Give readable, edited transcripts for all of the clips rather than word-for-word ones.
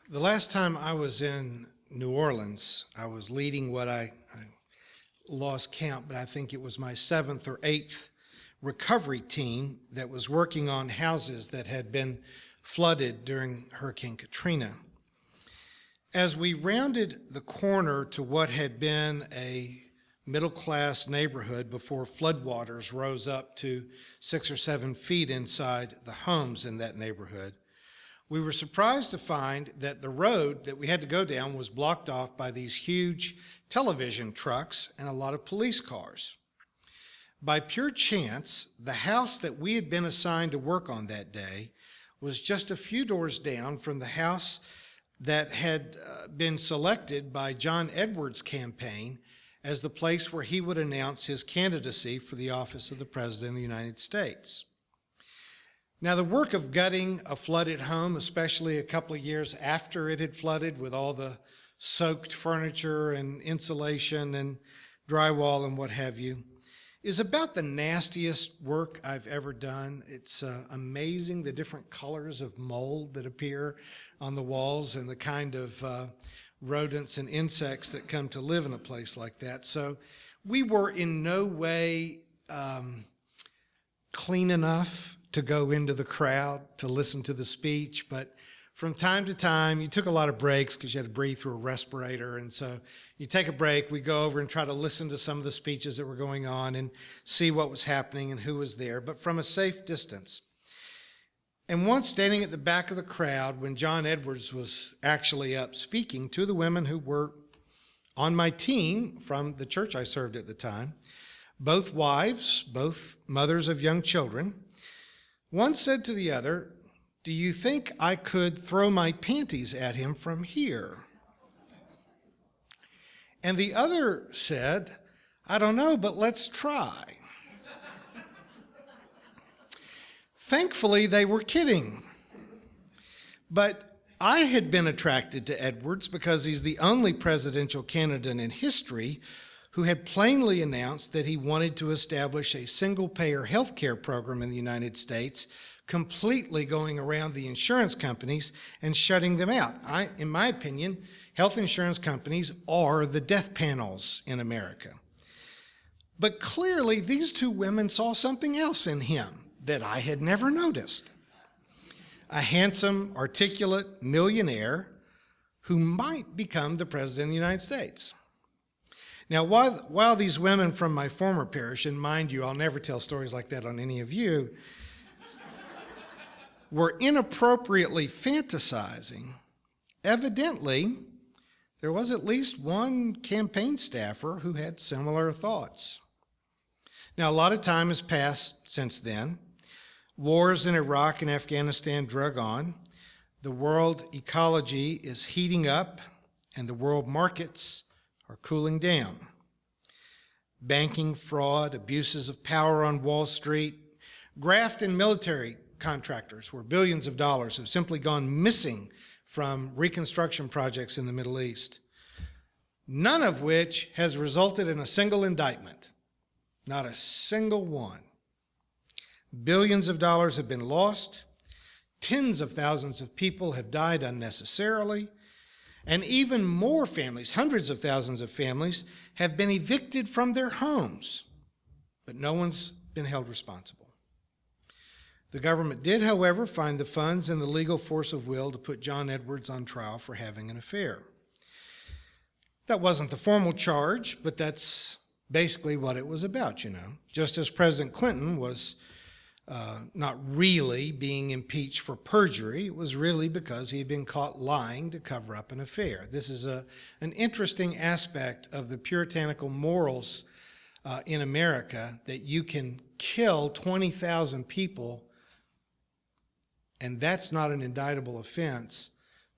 The last time I was in New Orleans, I was leading what I lost count, but I think it was my 7th or 8th recovery team that was working on houses that had been flooded during Hurricane Katrina. As we rounded the corner to what had been a middle-class neighborhood before floodwaters rose up to 6 or 7 feet inside the homes in that neighborhood, we were surprised to find that the road that we had to go down was blocked off by these huge television trucks and a lot of police cars. By pure chance, the house that we had been assigned to work on that day was just a few doors down from the house that had been selected by John Edwards' campaign as the place where he would announce his candidacy for the office of the President of the United States. Now, the work of gutting a flooded home, especially a couple of years after it had flooded with all the soaked furniture and insulation and drywall and what have you, is about the nastiest work I've ever done. It's amazing the different colors of mold that appear on the walls and the kind of rodents and insects that come to live in a place like that. So we were in no way clean enough to go into the crowd to listen to the speech, but from time to time, you took a lot of breaks because you had to breathe through a respirator, and so you take a break, we go over and try to listen to some of the speeches that were going on and see what was happening and who was there, but from a safe distance. And once standing at the back of the crowd, when John Edwards was actually up speaking to the women who were on my team from the church I served at the time, both wives, both mothers of young children, one said to the other, "Do you think I could throw my panties at him from here?" And the other said, "I don't know, but let's try." Thankfully, they were kidding. But I had been attracted to Edwards because he's the only presidential candidate in history who had plainly announced that he wanted to establish a single-payer health care program in the United States, completely going around the insurance companies and shutting them out. In my opinion, health insurance companies are the death panels in America. But clearly, these two women saw something else in him that I had never noticed. A handsome, articulate millionaire who might become the President of the United States. Now, while these women from my former parish, and mind you, I'll never tell stories like that on any of you, were inappropriately fantasizing, evidently, there was at least one campaign staffer who had similar thoughts. Now, a lot of time has passed since then. Wars in Iraq and Afghanistan drug on. The world ecology is heating up, and the world markets are cooling down. Banking fraud, abuses of power on Wall Street, graft and military contractors where billions of dollars have simply gone missing from reconstruction projects in the Middle East, none of which has resulted in a single indictment, not a single one. Billions of dollars have been lost, tens of thousands of people have died unnecessarily, and even more families, hundreds of thousands of families, have been evicted from their homes, but no one's been held responsible. The government did, however, find the funds and the legal force of will to put John Edwards on trial for having an affair. That wasn't the formal charge, but that's basically what it was about, Just as President Clinton was not really being impeached for perjury, it was really because he had been caught lying to cover up an affair. This is an interesting aspect of the puritanical morals in America, that you can kill 20,000 people and that's not an indictable offense,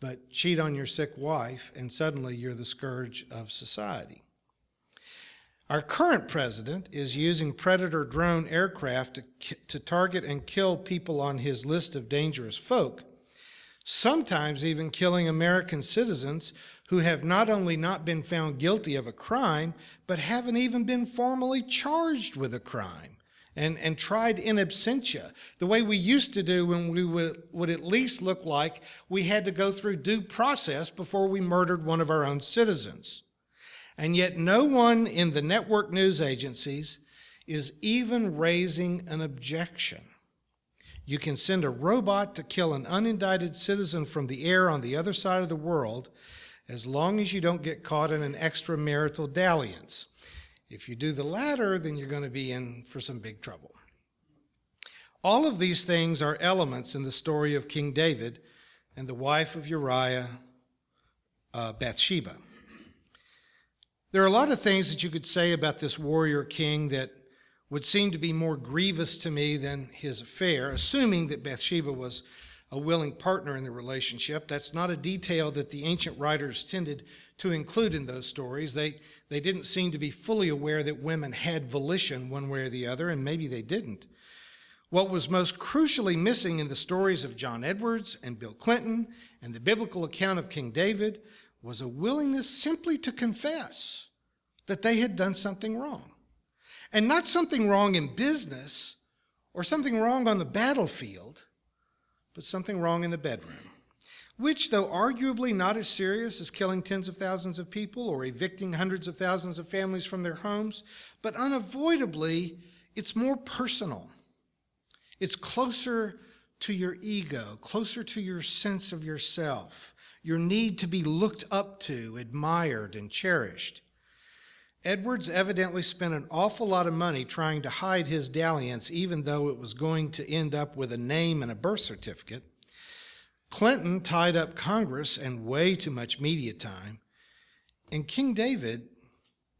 but cheat on your sick wife and suddenly you're the scourge of society. Our current president is using Predator drone aircraft to target and kill people on his list of dangerous folk, sometimes even killing American citizens who have not only not been found guilty of a crime, but haven't even been formally charged with a crime. and tried in absentia, the way we used to do when we would at least look like we had to go through due process before we murdered one of our own citizens. And yet no one in the network news agencies is even raising an objection. You can send a robot to kill an unindicted citizen from the air on the other side of the world as long as you don't get caught in an extramarital dalliance. If you do the latter, then you're going to be in for some big trouble. All of these things are elements in the story of King David and the wife of Uriah, Bathsheba. There are a lot of things that you could say about this warrior king that would seem to be more grievous to me than his affair, assuming that Bathsheba was a willing partner in the relationship. That's not a detail that the ancient writers tended to include in those stories. They didn't seem to be fully aware that women had volition one way or the other, and maybe they didn't. What was most crucially missing in the stories of John Edwards and Bill Clinton and the biblical account of King David was a willingness simply to confess that they had done something wrong. And not something wrong in business or something wrong on the battlefield, but something wrong in the bedroom, which, though arguably not as serious as killing tens of thousands of people or evicting hundreds of thousands of families from their homes, but unavoidably, it's more personal. It's closer to your ego, closer to your sense of yourself, your need to be looked up to, admired, and cherished. Edwards evidently spent an awful lot of money trying to hide his dalliance, even though it was going to end up with a name and a birth certificate. Clinton tied up Congress and way too much media time. And King David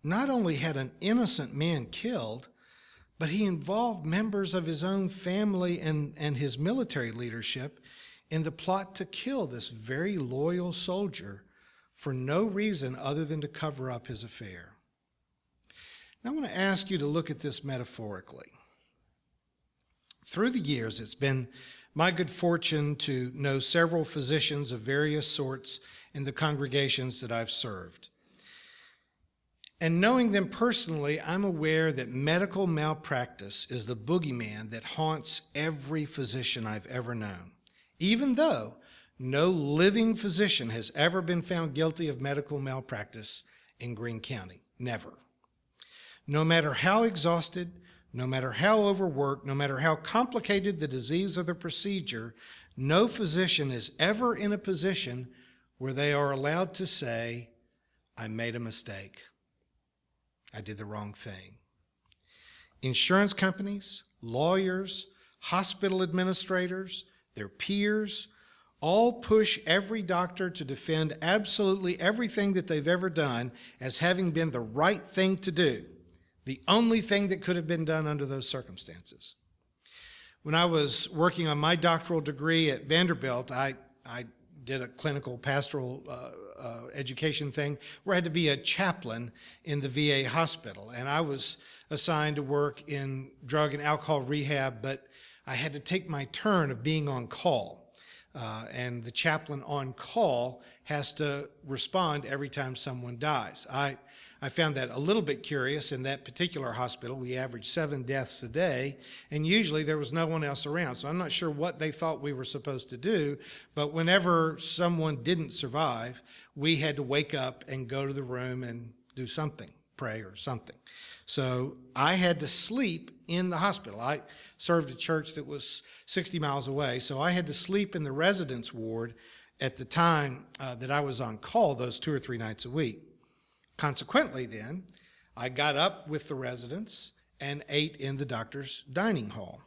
not only had an innocent man killed, but he involved members of his own family and his military leadership in the plot to kill this very loyal soldier for no reason other than to cover up his affair. I want to ask you to look at this metaphorically. Through the years, it's been my good fortune to know several physicians of various sorts in the congregations that I've served. And knowing them personally, I'm aware that medical malpractice is the boogeyman that haunts every physician I've ever known, even though no living physician has ever been found guilty of medical malpractice in Greene County. Never. No matter how exhausted, no matter how overworked, no matter how complicated the disease or the procedure, no physician is ever in a position where they are allowed to say, I made a mistake. I did the wrong thing. Insurance companies, lawyers, hospital administrators, their peers, all push every doctor to defend absolutely everything that they've ever done as having been the right thing to do. The only thing that could have been done under those circumstances. When I was working on my doctoral degree at Vanderbilt, I did a clinical pastoral education thing where I had to be a chaplain in the VA hospital. And I was assigned to work in drug and alcohol rehab, but I had to take my turn of being on call. And the chaplain on call has to respond every time someone dies. I found that a little bit curious. In that particular hospital, we averaged 7 deaths a day, and usually there was no one else around. So I'm not sure what they thought we were supposed to do, but whenever someone didn't survive, we had to wake up and go to the room and do something, pray or something. So I had to sleep in the hospital. I served a church that was 60 miles away, so I had to sleep in the residence ward at the time that I was on call those 2 or 3 nights a week. Consequently, then, I got up with the residents and ate in the doctor's dining hall.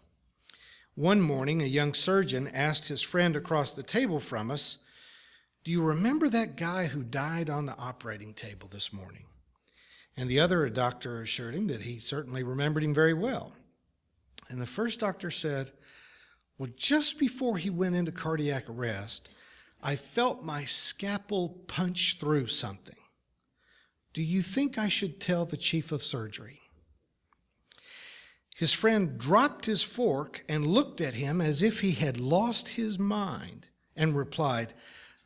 One morning, a young surgeon asked his friend across the table from us, "Do you remember that guy who died on the operating table this morning?" And the other doctor assured him that he certainly remembered him very well. And the first doctor said, "Well, just before he went into cardiac arrest, I felt my scalpel punch through something. Do you think I should tell the chief of surgery?" His friend dropped his fork and looked at him as if he had lost his mind and replied,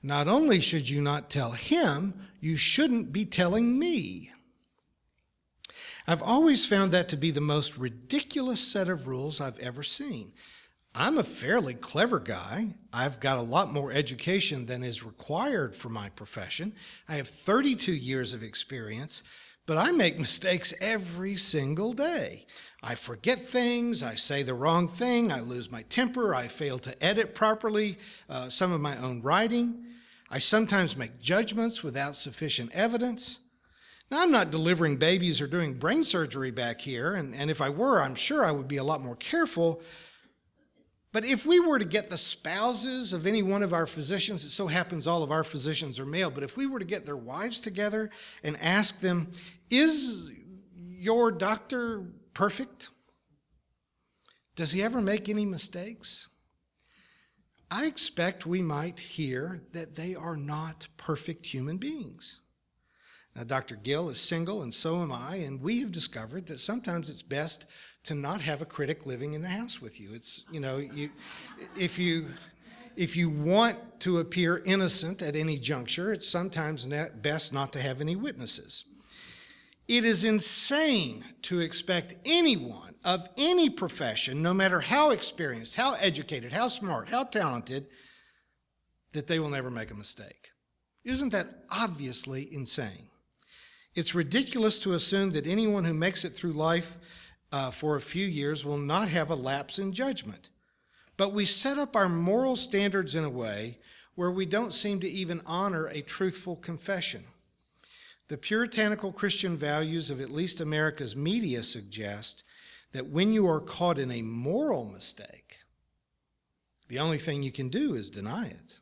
"Not only should you not tell him, you shouldn't be telling me." I've always found that to be the most ridiculous set of rules I've ever seen. I'm a fairly clever guy. I've got a lot more education than is required for my profession. I have 32 years of experience, but I make mistakes every single day. I forget things, I say the wrong thing, I lose my temper, I fail to edit properly some of my own writing. I sometimes make judgments without sufficient evidence. Now, I'm not delivering babies or doing brain surgery back here, and if I were, I'm sure I would be a lot more careful. But if we were to get the spouses of any one of our physicians, it so happens all of our physicians are male, but if we were to get their wives together and ask them, is your doctor perfect? Does he ever make any mistakes? I expect we might hear that they are not perfect human beings. Now, Dr. Gill is single, and so am I, and we have discovered that sometimes it's best to not have a critic living in the house with you. It's, if you want to appear innocent at any juncture, it's sometimes best not to have any witnesses. It is insane to expect anyone of any profession, no matter how experienced, how educated, how smart, how talented, that they will never make a mistake. Isn't that obviously insane? It's ridiculous to assume that anyone who makes it through life for a few years will not have a lapse in judgment. But we set up our moral standards in a way where we don't seem to even honor a truthful confession. The puritanical Christian values of at least America's media suggest that when you are caught in a moral mistake, the only thing you can do is deny it.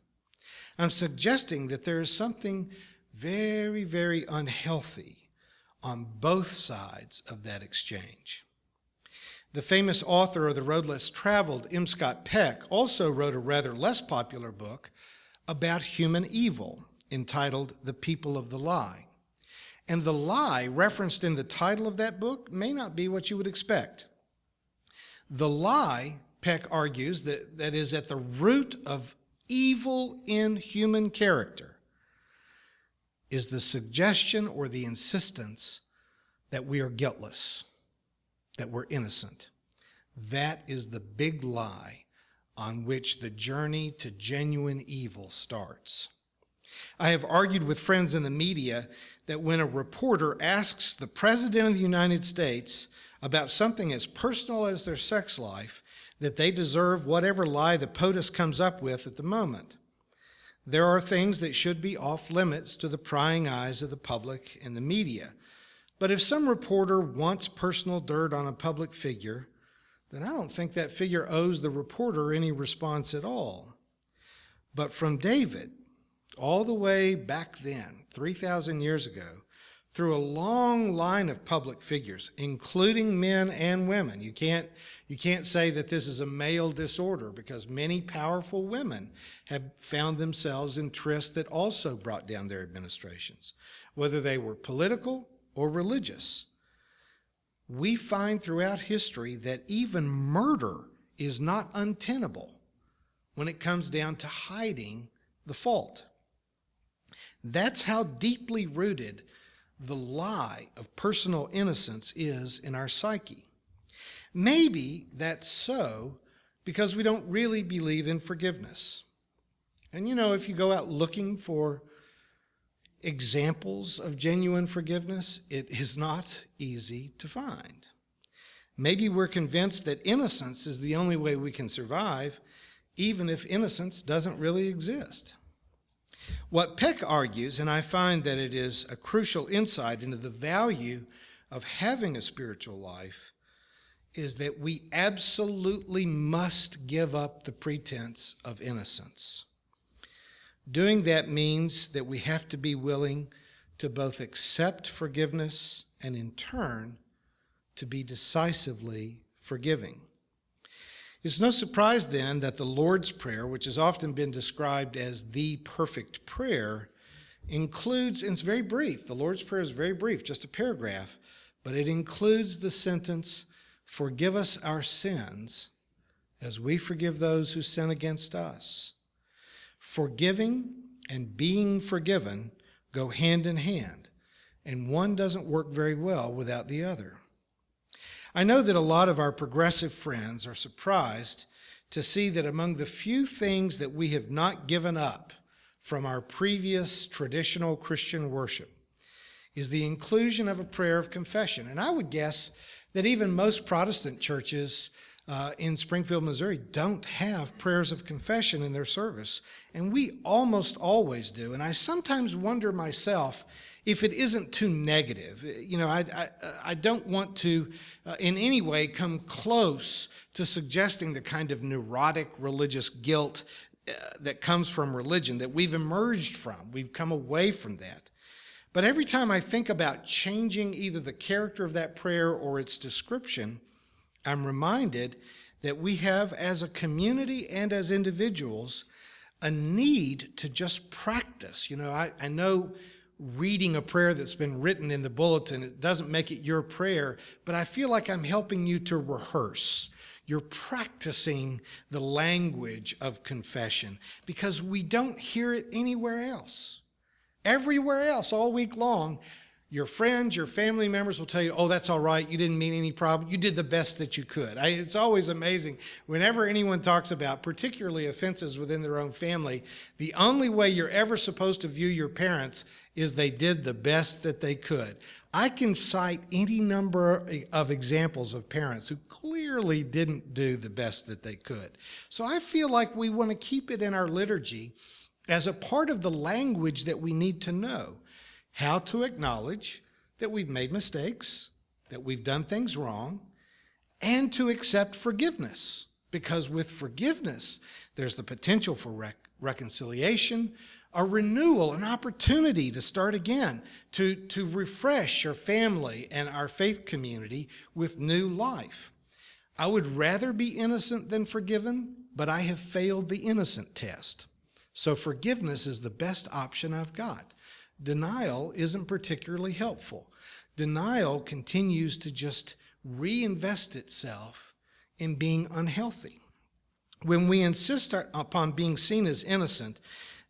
I'm suggesting that there is something very, very unhealthy on both sides of that exchange. The famous author of The Road Less Traveled, M. Scott Peck, also wrote a rather less popular book about human evil entitled The People of the Lie. And the lie referenced in the title of that book may not be what you would expect. The lie, Peck argues, that is at the root of evil in human character is the suggestion or the insistence that we are guiltless, that we're innocent. That is the big lie on which the journey to genuine evil starts. I have argued with friends in the media that when a reporter asks the President of the United States about something as personal as their sex life, that they deserve whatever lie the POTUS comes up with at the moment. There are things that should be off limits to the prying eyes of the public and the media. But if some reporter wants personal dirt on a public figure, then I don't think that figure owes the reporter any response at all. But from David, all the way back then, 3,000 years ago, through a long line of public figures, including men and women. You can't say that this is a male disorder because many powerful women have found themselves in trysts that also brought down their administrations, whether they were political or religious. We find throughout history that even murder is not untenable when it comes down to hiding the fault. That's how deeply rooted the lie of personal innocence is in our psyche. Maybe that's so because we don't really believe in forgiveness. And if you go out looking for examples of genuine forgiveness, it is not easy to find. Maybe we're convinced that innocence is the only way we can survive, even if innocence doesn't really exist. What Peck argues, and I find that it is a crucial insight into the value of having a spiritual life, is that we absolutely must give up the pretense of innocence. Doing that means that we have to be willing to both accept forgiveness and in turn to be decisively forgiving. It's no surprise then that the Lord's Prayer, which has often been described as the perfect prayer, includes, and it's very brief, the Lord's Prayer is very brief, just a paragraph, but it includes the sentence, "Forgive us our sins as we forgive those who sin against us." Forgiving and being forgiven go hand in hand, and one doesn't work very well without the other. I know that a lot of our progressive friends are surprised to see that among the few things that we have not given up from our previous traditional Christian worship is the inclusion of a prayer of confession. And I would guess that even most Protestant churches in Springfield, Missouri, don't have prayers of confession in their service, and we almost always do. And I sometimes wonder myself if it isn't too negative. You know, I don't want to in any way come close to suggesting the kind of neurotic religious guilt that comes from religion that we've emerged from. We've come away from that. But every time I think about changing either the character of that prayer or its description, I'm reminded that we have, as a community and as individuals, a need to just practice. You know, I know reading a prayer that's been written in the bulletin, it doesn't make it your prayer, but I feel like I'm helping you to rehearse. You're practicing the language of confession because we don't hear it anywhere else. Everywhere else all week long, your friends, your family members will tell you, oh, that's all right. You didn't mean any problem. You did the best that you could. It's always amazing. Whenever anyone talks about particularly offenses within their own family, the only way you're ever supposed to view your parents is they did the best that they could. I can cite any number of examples of parents who clearly didn't do the best that they could. So I feel like we want to keep it in our liturgy as a part of the language that we need to know. How to acknowledge that we've made mistakes, that we've done things wrong, and to accept forgiveness. Because with forgiveness, there's the potential for reconciliation, a renewal, an opportunity to start again, to refresh our family and our faith community with new life. I would rather be innocent than forgiven, but I have failed the innocent test. So forgiveness is the best option I've got. Denial isn't particularly helpful. Denial continues to just reinvest itself in being unhealthy. When we insist upon being seen as innocent,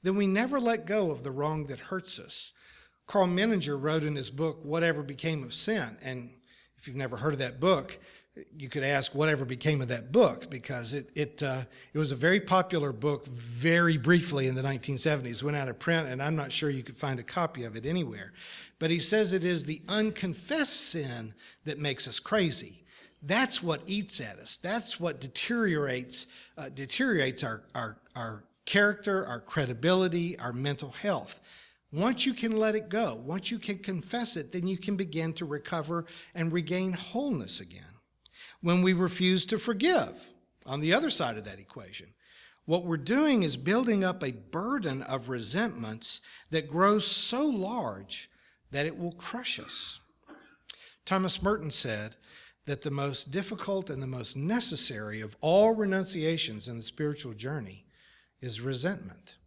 then we never let go of the wrong that hurts us. Carl Menninger wrote in his book, Whatever Became of Sin, and if you've never heard of that book, you could ask whatever became of that book, because it was a very popular book very briefly in the 1970s, went out of print, and I'm not sure you could find a copy of it anywhere. But he says it is the unconfessed sin that makes us crazy. That's what eats at us. That's what deteriorates our character, our credibility, our mental health. Once you can let it go, once you can confess it, then you can begin to recover and regain wholeness again. When we refuse to forgive, on the other side of that equation, what we're doing is building up a burden of resentments that grows so large that it will crush us. Thomas Merton said that the most difficult and the most necessary of all renunciations in the spiritual journey is resentment.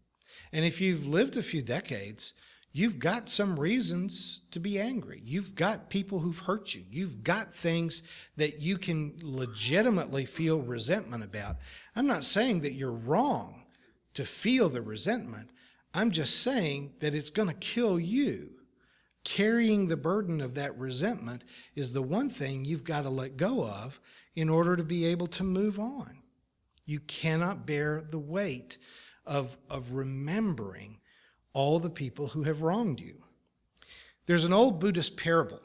And if you've lived a few decades, you've got some reasons to be angry. You've got people who've hurt you. You've got things that you can legitimately feel resentment about. I'm not saying that you're wrong to feel the resentment. I'm just saying that it's going to kill you. Carrying the burden of that resentment is the one thing you've got to let go of in order to be able to move on. You cannot bear the weight of remembering all the people who have wronged you. There's an old Buddhist parable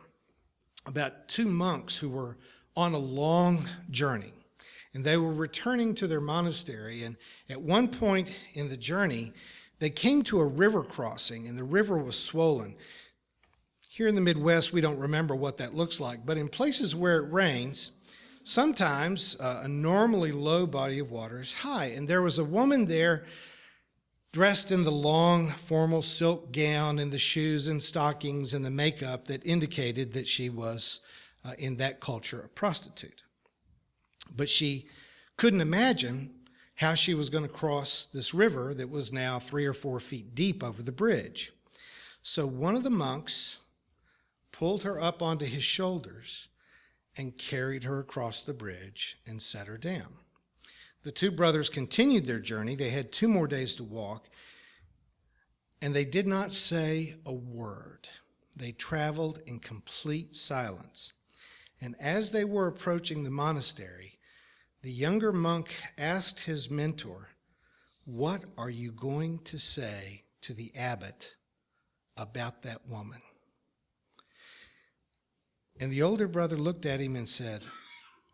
about two monks who were on a long journey, and they were returning to their monastery, and at one point in the journey, they came to a river crossing, and the river was swollen. Here in the Midwest, we don't remember what that looks like, but in places where it rains, sometimes a normally low body of water is high, and there was a woman there dressed in the long, formal silk gown and the shoes and stockings and the makeup that indicated that she was, in that culture, a prostitute. But she couldn't imagine how she was going to cross this river that was now 3 or 4 feet deep over the bridge. So one of the monks pulled her up onto his shoulders and carried her across the bridge and set her down. The two brothers continued their journey. They had 2 more days to walk, and they did not say a word. They traveled in complete silence. And as they were approaching the monastery, the younger monk asked his mentor, "What are you going to say to the abbot about that woman?" And the older brother looked at him and said,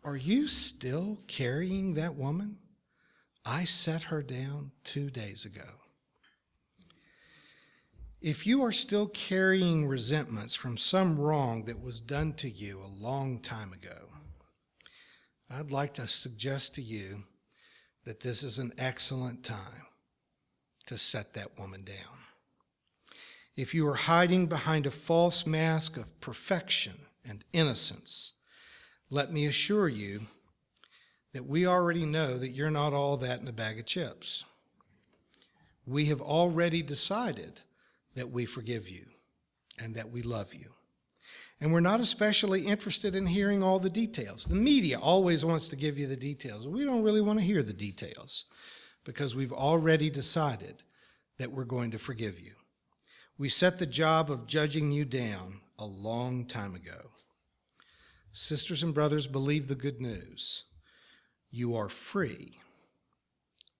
"Are you still carrying that woman? I set her down 2 days ago." If you are still carrying resentments from some wrong that was done to you a long time ago, I'd like to suggest to you that this is an excellent time to set that woman down. If you are hiding behind a false mask of perfection and innocence, let me assure you that we already know that you're not all that in a bag of chips. We have already decided that we forgive you and that we love you. And we're not especially interested in hearing all the details. The media always wants to give you the details. We don't really want to hear the details because we've already decided that we're going to forgive you. We set the job of judging you down a long time ago. Sisters and brothers, believe the good news. You are free.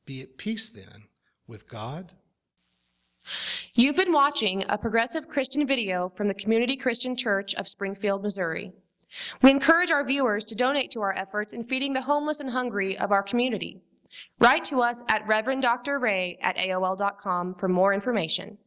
Be at peace then with God. You've been watching a progressive Christian video from the Community Christian Church of Springfield, Missouri. We encourage our viewers to donate to our efforts in feeding the homeless and hungry of our community. Write to us at reverenddray@aol.com for more information.